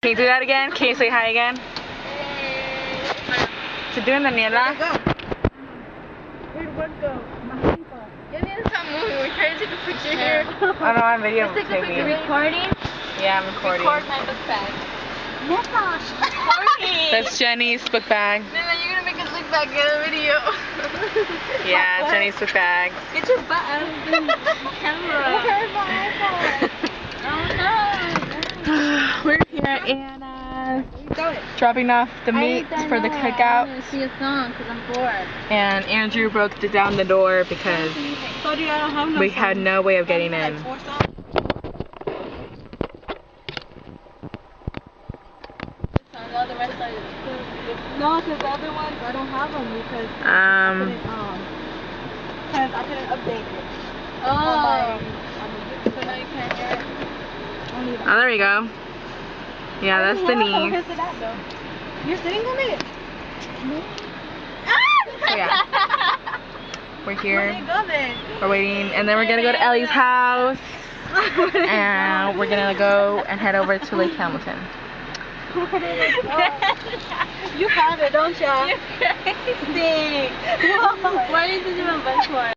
Can you do that again? Can you say hi again? To doing Daniela? Where'd what go? You need to stop moving. We're trying to take a picture here. I don't know, I'm video Let's take a picture. Recording? Yeah, I'm recording. Record my book bag. That's Jenny's book bag. Nana, you're gonna make us look back in the video. Yeah, Jenny's book bag. Get your butt out of the camera. Oh no. We're here and dropping off the meat for the cookout. I'm gonna see a song because I'm bored. And Andrew broke down the door because we had no way of getting in. No, because the other ones I don't have them because I couldn't update it. Oh. So now you can't hear it. Oh, there we go. Yeah, that's Denise. You're sitting on it? So yeah. We're here. We're waiting, and then we're gonna go to Ellie's house, and we're gonna go and head over to Lake Hamilton. You have it, don't you? You're crazy. Why did you do a bunch for?